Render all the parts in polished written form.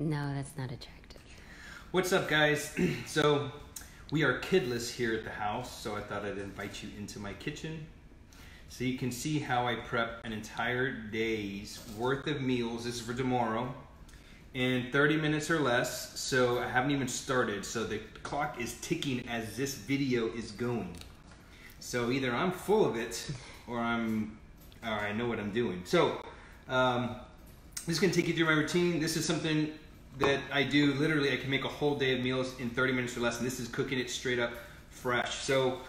No, that's not attractive. What's up, guys? So we are kidless here at the house, so I thought I'd invite you into my kitchen so you can see how I prep an entire day's worth of meals. This is for tomorrow in 30 minutes or less. So I haven't even started, so the clock is ticking as this video is going. So either I'm full of it or I know what I'm doing. So I'm just gonna take you through my routine. This is something that I do literally. I can make a whole day of meals in 30 minutes or less, and this is cooking it straight up fresh. So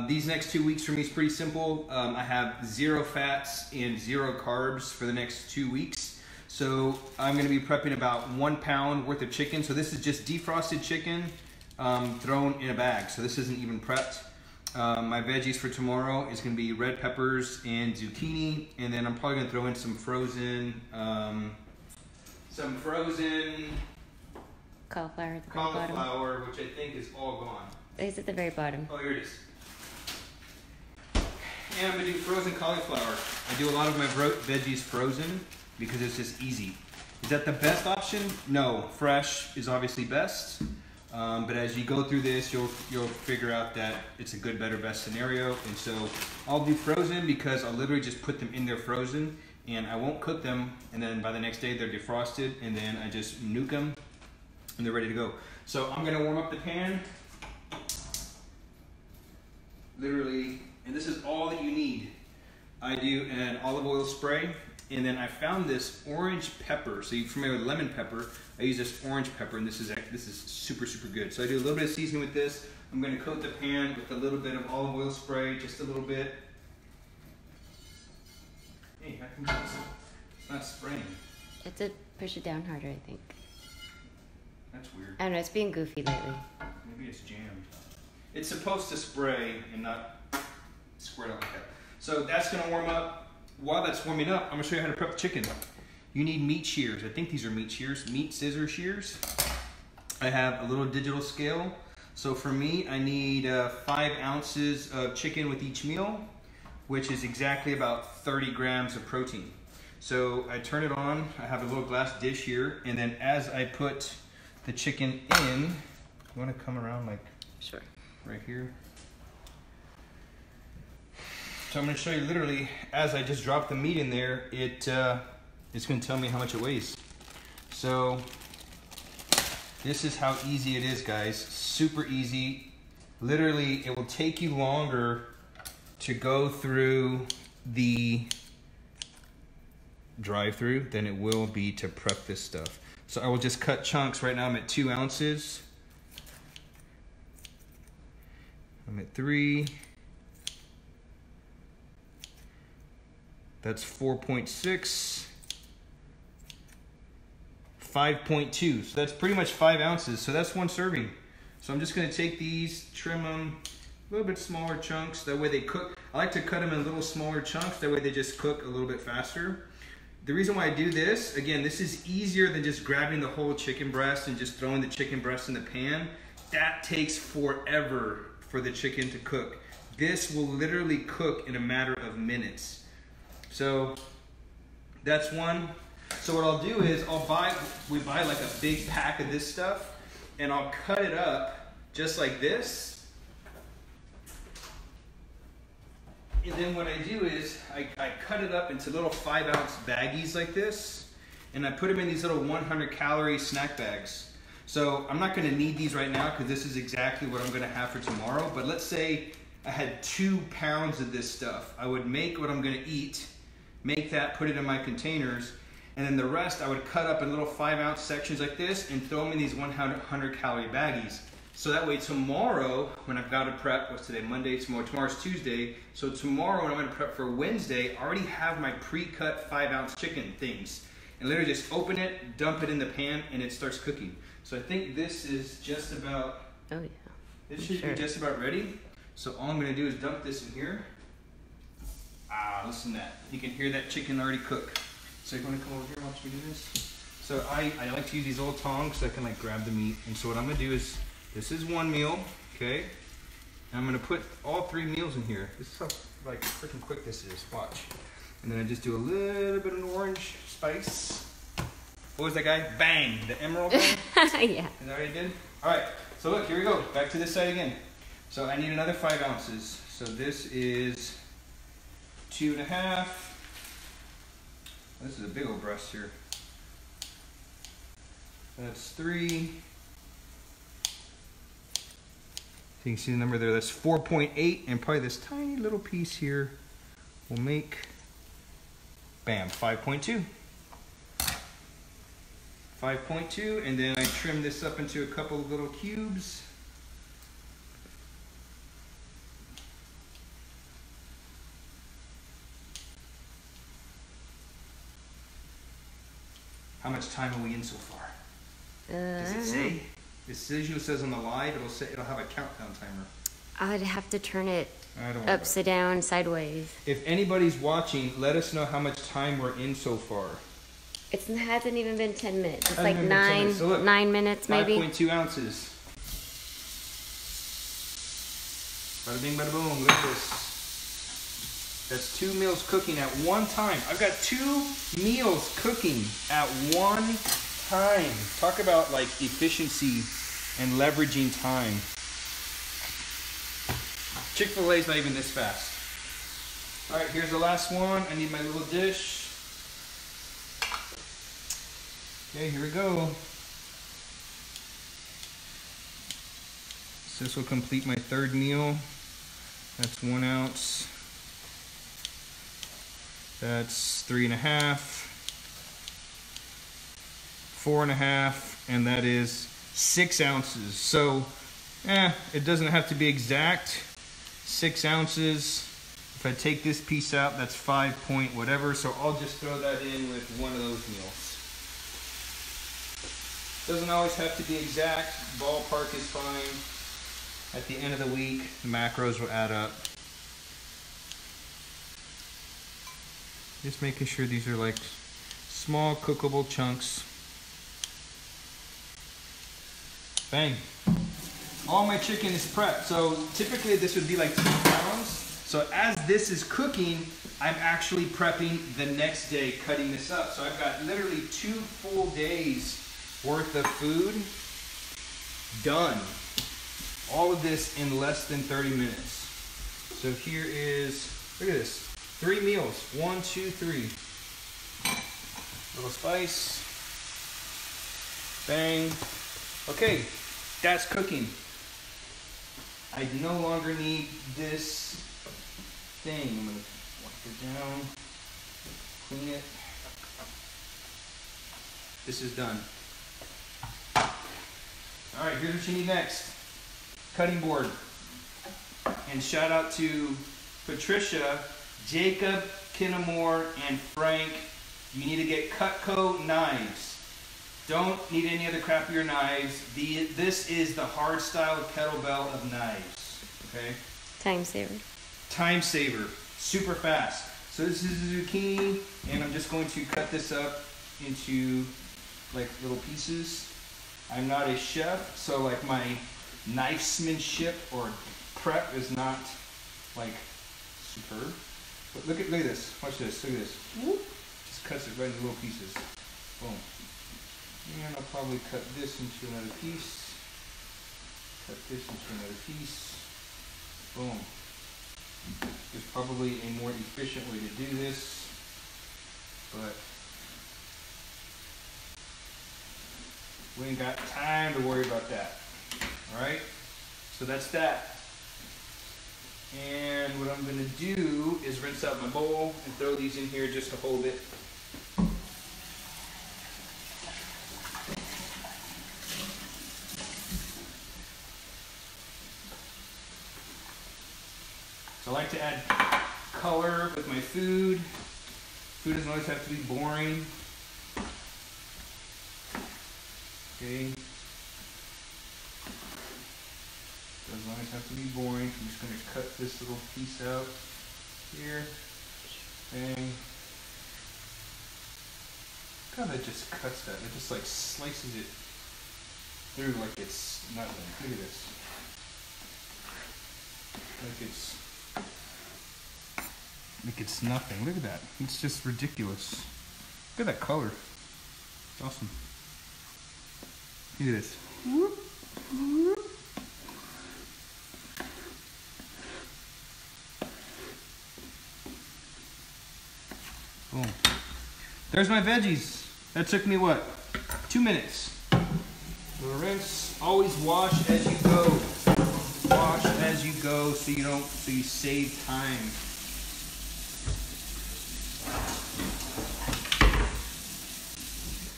these next 2 weeks for me is pretty simple. I have 0 fats and 0 carbs for the next 2 weeks. So I'm gonna be prepping about 1 pound worth of chicken. So this is just defrosted chicken thrown in a bag. So this isn't even prepped. My veggies for tomorrow is gonna be red peppers and zucchini, and then I'm probably gonna throw in some frozen cauliflower, which I think is all gone. It's at the very bottom. Oh, here it is. And I'm gonna do frozen cauliflower. I do a lot of my veggies frozen because it's just easy. Is that the best option? No, fresh is obviously best. But as you go through this, you'll figure out that it's a good, better, best scenario. And so I'll do frozen because I'll literally just put them in there frozen, and I won't cook them. And then by the next day, they're defrosted, and then I just nuke them, and they're ready to go. So I'm gonna warm up the pan. Literally, and this is all that you need. I do an olive oil spray, and then I found this orange pepper. So you're familiar with lemon pepper? I use this orange pepper, and this is super, super good. So I do a little bit of seasoning with this. I'm gonna coat the pan with a little bit of olive oil spray, just a little bit. Hey, how come it's not spraying? It's to push it down harder, I think. That's weird. I don't know, it's being goofy lately. Maybe it's jammed. It's supposed to spray and not squirt out like that. So that's gonna warm up. While that's warming up, I'm gonna show you how to prep the chicken. You need meat shears. I think these are meat shears, meat scissor shears. I have a little digital scale. So for me, I need 5 ounces of chicken with each meal, which is exactly about 30 grams of protein. So I turn it on. I have a little glass dish here, and then as I put the chicken in, you wanna come around like Sure. right here. So I'm going to show you literally as I just drop the meat in there, it's going to tell me how much it weighs. So this is how easy it is, guys. Super easy. Literally, it will take you longer to go through the drive-through than it will be to prep this stuff. So I will just cut chunks. Right now I'm at 2 ounces. I'm at 3. That's 4.6. 5.2. So that's pretty much 5 ounces. So that's 1 serving. So I'm just gonna take these, trim them a little bit smaller chunks. That way they cook. I like to cut them in little smaller chunks. That way they just cook a little bit faster. The reason why I do this, again, this is easier than just grabbing the whole chicken breast and just throwing the chicken breast in the pan. That takes forever for the chicken to cook. This will literally cook in a matter of minutes. So that's one. So what I'll do is we buy like a big pack of this stuff, and I'll cut it up just like this. And then what I do is I cut it up into little 5-ounce baggies like this, and I put them in these little 100-calorie snack bags. So I'm not gonna need these right now because this is exactly what I'm gonna have for tomorrow. But let's say I had 2 pounds of this stuff. I would make what I'm gonna eat, make that, put it in my containers, and then the rest I would cut up in little 5-ounce sections like this and throw them in these 100-calorie baggies. So that way tomorrow, when I've got to prep, what's today, Monday, tomorrow's Tuesday, so tomorrow when I'm gonna prep for Wednesday, I already have my pre-cut 5-ounce chicken things. And literally just open it, dump it in the pan, and it starts cooking. So I think this is just about, Oh yeah. this should be just about ready. So all I'm gonna do is dump this in here. Ah, listen to that. You can hear that chicken already cook. So you wanna come over here and watch me do this? So I like to use these old tongs so I can like grab the meat. And so what I'm gonna do is, this is 1 meal, okay? And I'm gonna put all 3 meals in here. This is how like freaking quick this is, watch. And then I just do a little bit of orange spice. What was that guy? Bang! The emerald guy? Yeah. Is that what he did? Alright, so look, here we go. Back to this side again. So I need another 5 ounces. So this is 2.5. This is a big old breast here. That's 3. So you can see the number there, that's 4.8, and probably this tiny little piece here will make, bam, 5.2. 5.2, and then I trim this up into a couple of little cubes. How much time are we in so far? Does it say? It usually says on the live, it'll have a countdown timer. I'd have to turn it I don't want upside down, sideways. If anybody's watching, let us know how much time we're in so far. It hasn't even been 10 minutes. It's Hasn't like even been 10 minutes. So look, 9 minutes maybe. 5.2 ounces. Bada bing, bada boom. Look at this. That's 2 meals cooking at one time. I've got 2 meals cooking at one time. Talk about like efficiency and leveraging time. Chick-fil-A is not even this fast. All right, here's the last one. I need my little dish. Okay, here we go. So this will complete my 3rd meal. That's 1 ounce. That's 3.5, 4.5, and that is 6 ounces. So, it doesn't have to be exact. 6 ounces. If I take this piece out, that's 5 point whatever. So I'll just throw that in with one of those meals. Doesn't always have to be exact. Ballpark is fine. At the end of the week, the macros will add up. Just making sure these are like small cookable chunks. Bang. All my chicken is prepped. So typically this would be like 2 pounds. So as this is cooking, I'm actually prepping the next day, cutting this up. So I've got literally 2 full days worth of food done. All of this in less than 30 minutes. So here is, look at this. 3 meals. 1, 2, 3. Little spice. Bang. Okay, that's cooking. I no longer need this thing. I'm gonna wipe it down, clean it. This is done. All right, here's what you need next. Cutting board. And shout out to Patricia, Jacob, Kinnamore, and Frank. You need to get Cutco knives. Don't need any other crappier knives. This is the hard style kettlebell of knives. Okay? Time saver. Time saver. Super fast. So this is a zucchini, and I'm just going to cut this up into like little pieces. I'm not a chef, so like my knifesmanship or prep is not like superb. But look at this. Watch this. Look at this. Whoop. Just cuts it right into little pieces. Boom. And I'll probably cut this into another piece. Cut this into another piece. Boom. There's probably a more efficient way to do this, but we ain't got time to worry about that. Alright? So that's that. And what I'm going to do is rinse out my bowl and throw these in here just to hold it. So I like to add color with my food. Food doesn't always have to be boring. Okay. Doesn't always have to be boring. I'm just going to cut this little piece out here. Bang. Look how that just cuts that. It just like slices it through like it's nothing. Look at this. Like it's nothing. Look at that. It's just ridiculous. Look at that color. It's awesome. Look at this. Boom. There's my veggies. That took me what? 2 minutes. So rinse. Always wash as you go. Wash as you go so you save time.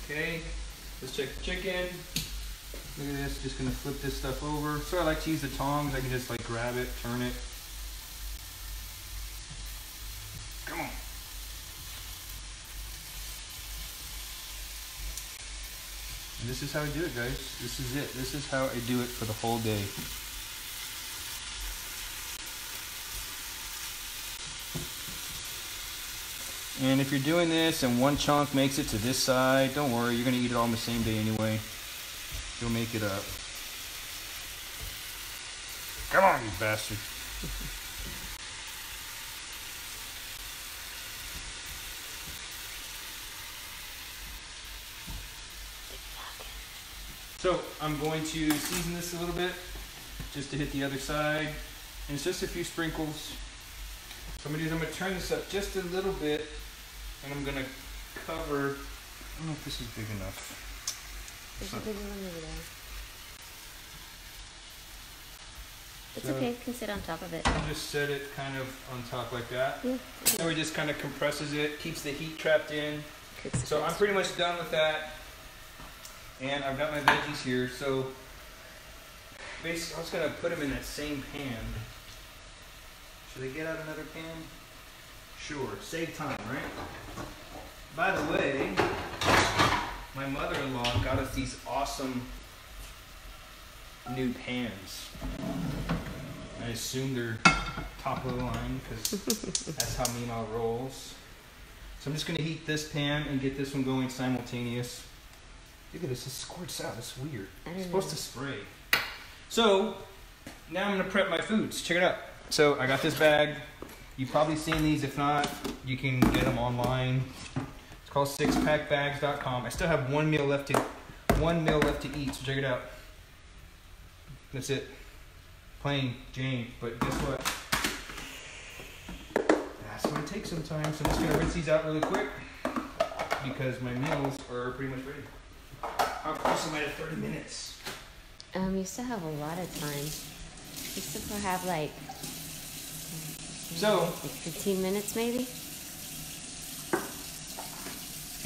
Okay, let's check the chicken. Look at this, just gonna flip this stuff over. So I like to use the tongs. I can just like grab it, turn it. Come on. And this is how I do it, guys. This is it. This is how I do it for the whole day. And if you're doing this and one chunk makes it to this side, don't worry, you're gonna eat it all on the same day anyway. You'll make it up. Come on, you bastard. So I'm going to season this a little bit just to hit the other side. And it's just a few sprinkles. So I'm gonna turn this up just a little bit and I'm gonna cover, I don't know if this is big enough. There's a bigger one over there. It's okay, you can sit on top of it. I'll just set it kind of on top like that. Yeah. So it just kind of compresses it, keeps the heat trapped in. Cooks So I'm pretty much done with that. And I've got my veggies here. So basically, I'm just gonna put them in that same pan. Should I get out another pan? Sure, save time, right? By the way, my mother-in-law got us these awesome new pans. I assume they're top of the line because that's how Mima rolls. So I'm just gonna heat this pan and get this one going simultaneous. Look at this, it squirts out, it's weird. It's supposed to spray. So, now I'm gonna prep my foods. Check it out. So I got this bag. You've probably seen these. If not, you can get them online. It's called sixpackbags.com. I still have one meal left to eat. So check it out. That's it. Plain Jane. But guess what? That's what it takes sometimes. So I'm just gonna rinse these out really quick because my meals are pretty much ready. How close am I to 30 minutes? You still have a lot of time. You still have like 15 minutes maybe?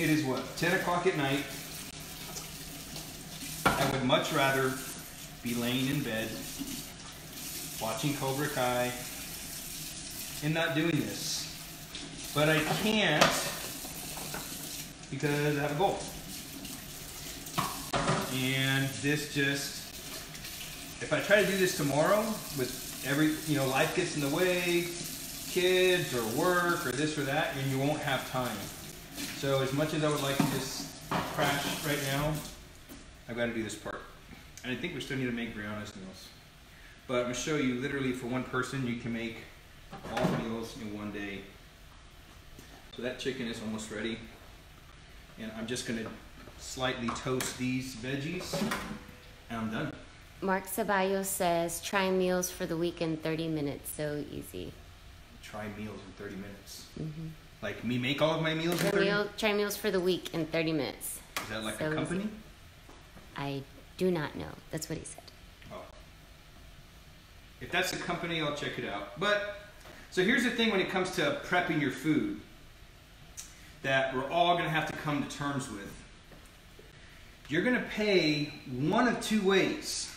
It is what? 10 o'clock at night. I would much rather be laying in bed, watching Cobra Kai, and not doing this. But I can't because I have a goal. And this just, if I try to do this tomorrow with life gets in the way, kids or work or this or that, and you won't have time. So as much as I would like to just crash right now, I've got to do this part. And I think we still need to make Brianna's meals. But I'm going to show you literally for one person, you can make all meals in one day. So that chicken is almost ready. And I'm just going to slightly toast these veggies, and I'm done. Mark Ceballos says, try meals for the week in 30 minutes. So easy. Try meals in 30 minutes. Mm-hmm. Like me make all of my meals in 30 minutes? Try meals for the week in 30 minutes. Is that like a company? Easy. I do not know. That's what he said. Oh. If that's a company, I'll check it out. But, so here's the thing when it comes to prepping your food that we're all going to have to come to terms with. You're going to pay one of two ways.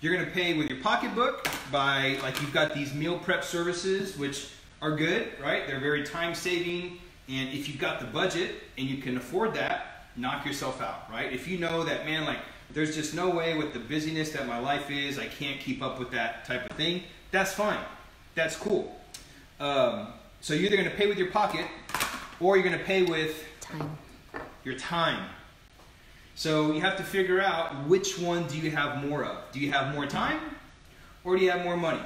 You're going to pay with your pocketbook by, like you've got these meal prep services, which are good, right? They're very time saving. And if you've got the budget and you can afford that, knock yourself out, right? If you know that, man, like there's just no way with the busyness that my life is, I can't keep up with that type of thing, that's fine. That's cool. So you're either going to pay with your pocket or you're going to pay with your time. So you have to figure out which one do you have more of. Do you have more time or do you have more money?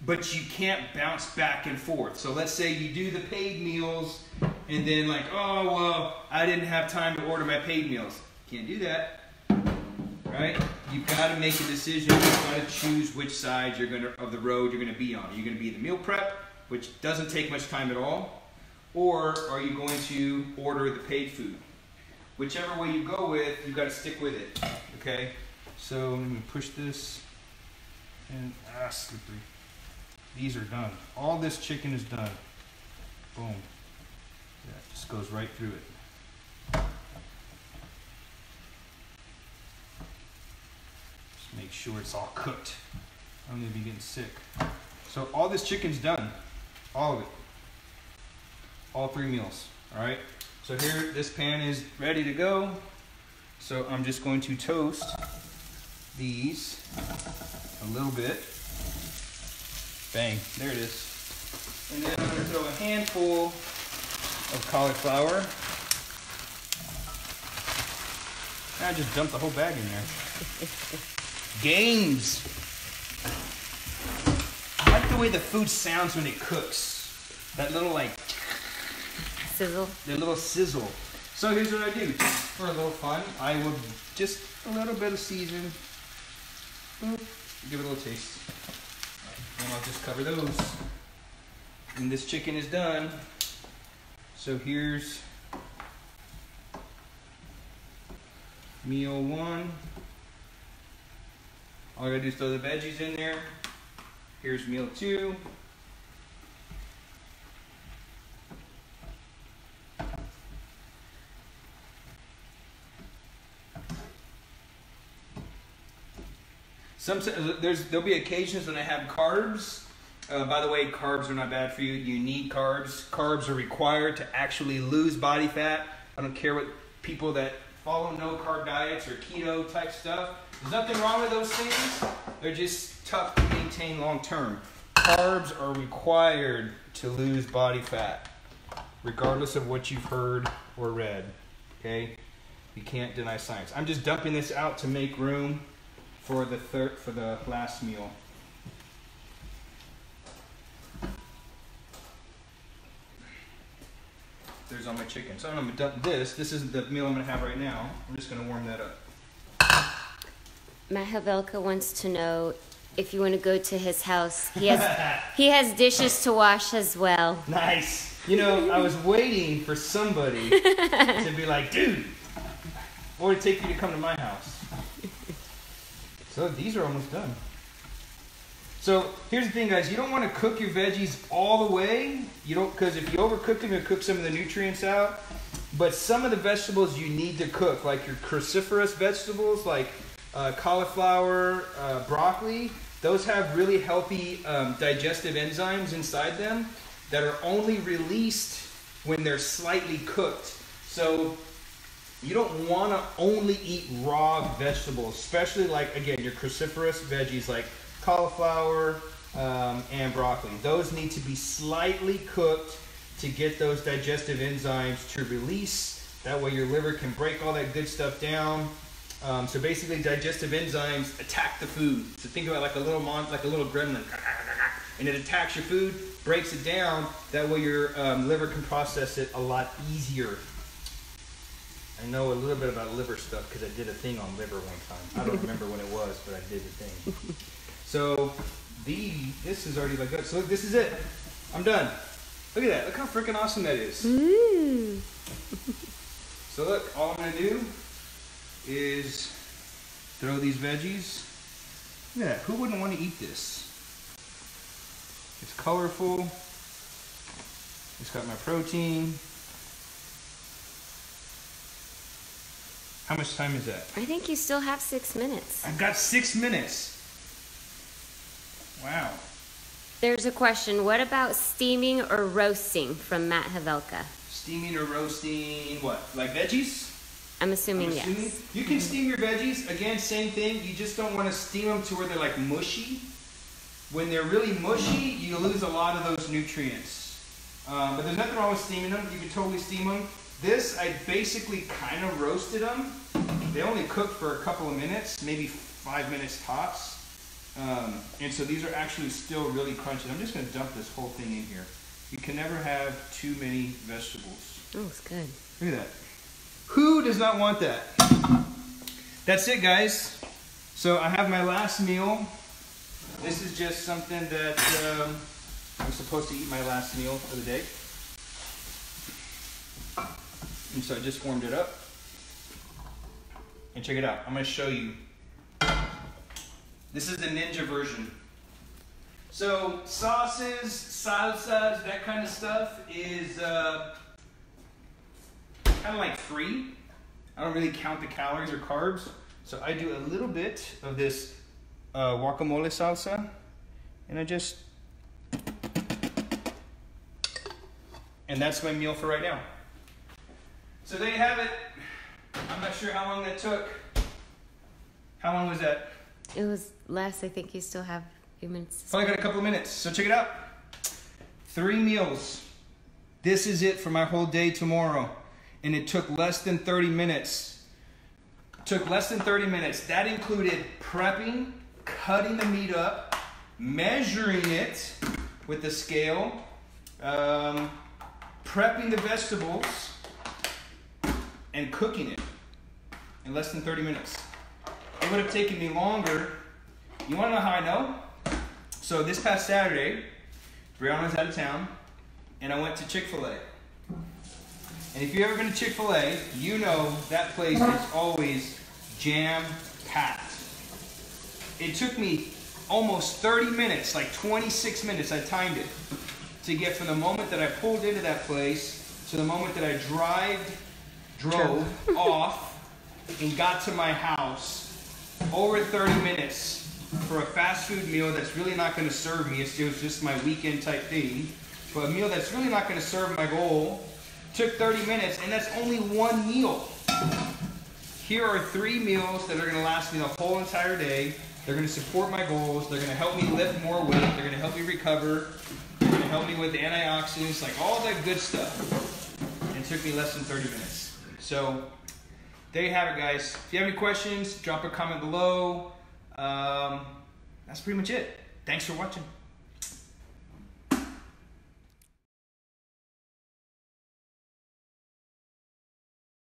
But you can't bounce back and forth. So let's say you do the paid meals and then like, oh, well, I didn't have time to order my paid meals. Can't do that, right? You've got to make a decision. You've got to choose which side of the road you're going to be on. Are you going to be the meal prep, which doesn't take much time at all, or are you going to order the paid food? Whichever way you go with, you've got to stick with it, okay? So let me push this, and slippery. These are done. All this chicken is done. Boom. That just goes right through it. Just make sure it's all cooked. I'm gonna be getting sick. So all this chicken's done. All of it. All 3 meals, all right? So here, this pan is ready to go. So I'm just going to toast these a little bit. Bang, there it is. And then I'm gonna throw a handful of cauliflower. And I just dumped the whole bag in there. Games. I like the way the food sounds when it cooks. That little like Sizzle. The little sizzle. So here's what I do. Just for a little fun, I will just a little bit of season. Boop, give it a little taste. And I'll just cover those. And this chicken is done. So here's meal 1. All I gotta do is throw the veggies in there. Here's meal 2. There'll be occasions when I have carbs. By the way, carbs are not bad for you. You need carbs. Carbs are required to actually lose body fat. I don't care what people that follow no-carb diets or keto type stuff. There's nothing wrong with those things. They're just tough to maintain long-term. Carbs are required to lose body fat, regardless of what you've heard or read. Okay? You can't deny science. I'm just dumping this out to make room for the last meal. There's all my chicken. So I'm gonna dump this. This isn't the meal I'm gonna have right now. I'm just gonna warm that up. Matt Havelka wants to know if you want to go to his house. He has dishes to wash as well. Nice. You know, I was waiting for somebody to be like, dude, what would it take you to come to my house? So these are almost done. So here's the thing, guys. You don't want to cook your veggies all the way. Because if you overcook them, you'll cook some of the nutrients out. But some of the vegetables you need to cook, like your cruciferous vegetables, like cauliflower, broccoli, those have really healthy digestive enzymes inside them that are only released when they're slightly cooked. So you don't want to only eat raw vegetables, especially like, again, your cruciferous veggies like cauliflower and broccoli. Those need to be slightly cooked to get those digestive enzymes to release. That way your liver can break all that good stuff down. So basically digestive enzymes attack the food. So think about like a little gremlin. And it attacks your food, breaks it down. That way your liver can process it a lot easier. I know a little bit about liver stuff because I did a thing on liver one time. I don't remember when it was, but I did the thing. So this is already like good. So look, this is it. I'm done. Look at that. Look how freaking awesome that is. Mm. So look, all I'm gonna do is throw these veggies. Look at that. Who wouldn't want to eat this? It's colorful. It's got my protein. How much time is that? I think you still have 6 minutes. I've got 6 minutes. Wow. There's a question. What about steaming or roasting from Matt Havelka? Steaming or roasting what? Like veggies? I'm assuming yes. You can steam your veggies. Again, same thing. You just don't want to steam them to where they're like mushy. When they're really mushy, you lose a lot of those nutrients. But there's nothing wrong with steaming them. You can totally steam them. This, I basically kind of roasted them. They only cooked for a couple of minutes, maybe 5 minutes tops. And so these are actually still really crunchy. I'm just going to dump this whole thing in here. You can never have too many vegetables. Oh, it's good. Look at that. Who does not want that? That's it, guys. So I have my last meal. This is just something that I'm supposed to eat my last meal for the day. And so I just warmed it up. And check it out. I'm going to show you. This is the ninja version. So sauces, salsas, that kind of stuff is kind of like free. I don't really count the calories or carbs. So I do a little bit of this guacamole salsa. And I just... And that's my meal for right now. So there you have it. I'm not sure how long that took. How long was that? It was less. I think you still have a few minutes. Probably got a couple of minutes. So check it out. 3 meals. This is it for my whole day tomorrow. And it took less than 30 minutes. Took less than 30 minutes. That included prepping, cutting the meat up, measuring it with the scale, prepping the vegetables, and cooking it in less than 30 minutes. It would have taken me longer. You want to know how I know? So this past Saturday, Brianna was out of town, and I went to Chick-fil-A. And if you've ever been to Chick-fil-A, you know that place is always jam-packed. It took me almost 30 minutes, like 26 minutes, I timed it, to get from the moment that I pulled into that place to the moment that I drove off and got to my house. Over 30 minutes for a fast food meal that's really not going to serve me. It was just my weekend type thing. But a meal that's really not going to serve my goal. Took 30 minutes, and that's only one meal. Here are 3 meals that are going to last me the whole entire day. They're going to support my goals. They're going to help me lift more weight. They're going to help me recover. They're going to help me with the antioxidants, like all that good stuff. And it took me less than 30 minutes. So there you have it, guys. If you have any questions, drop a comment below. That's pretty much it. Thanks for watching.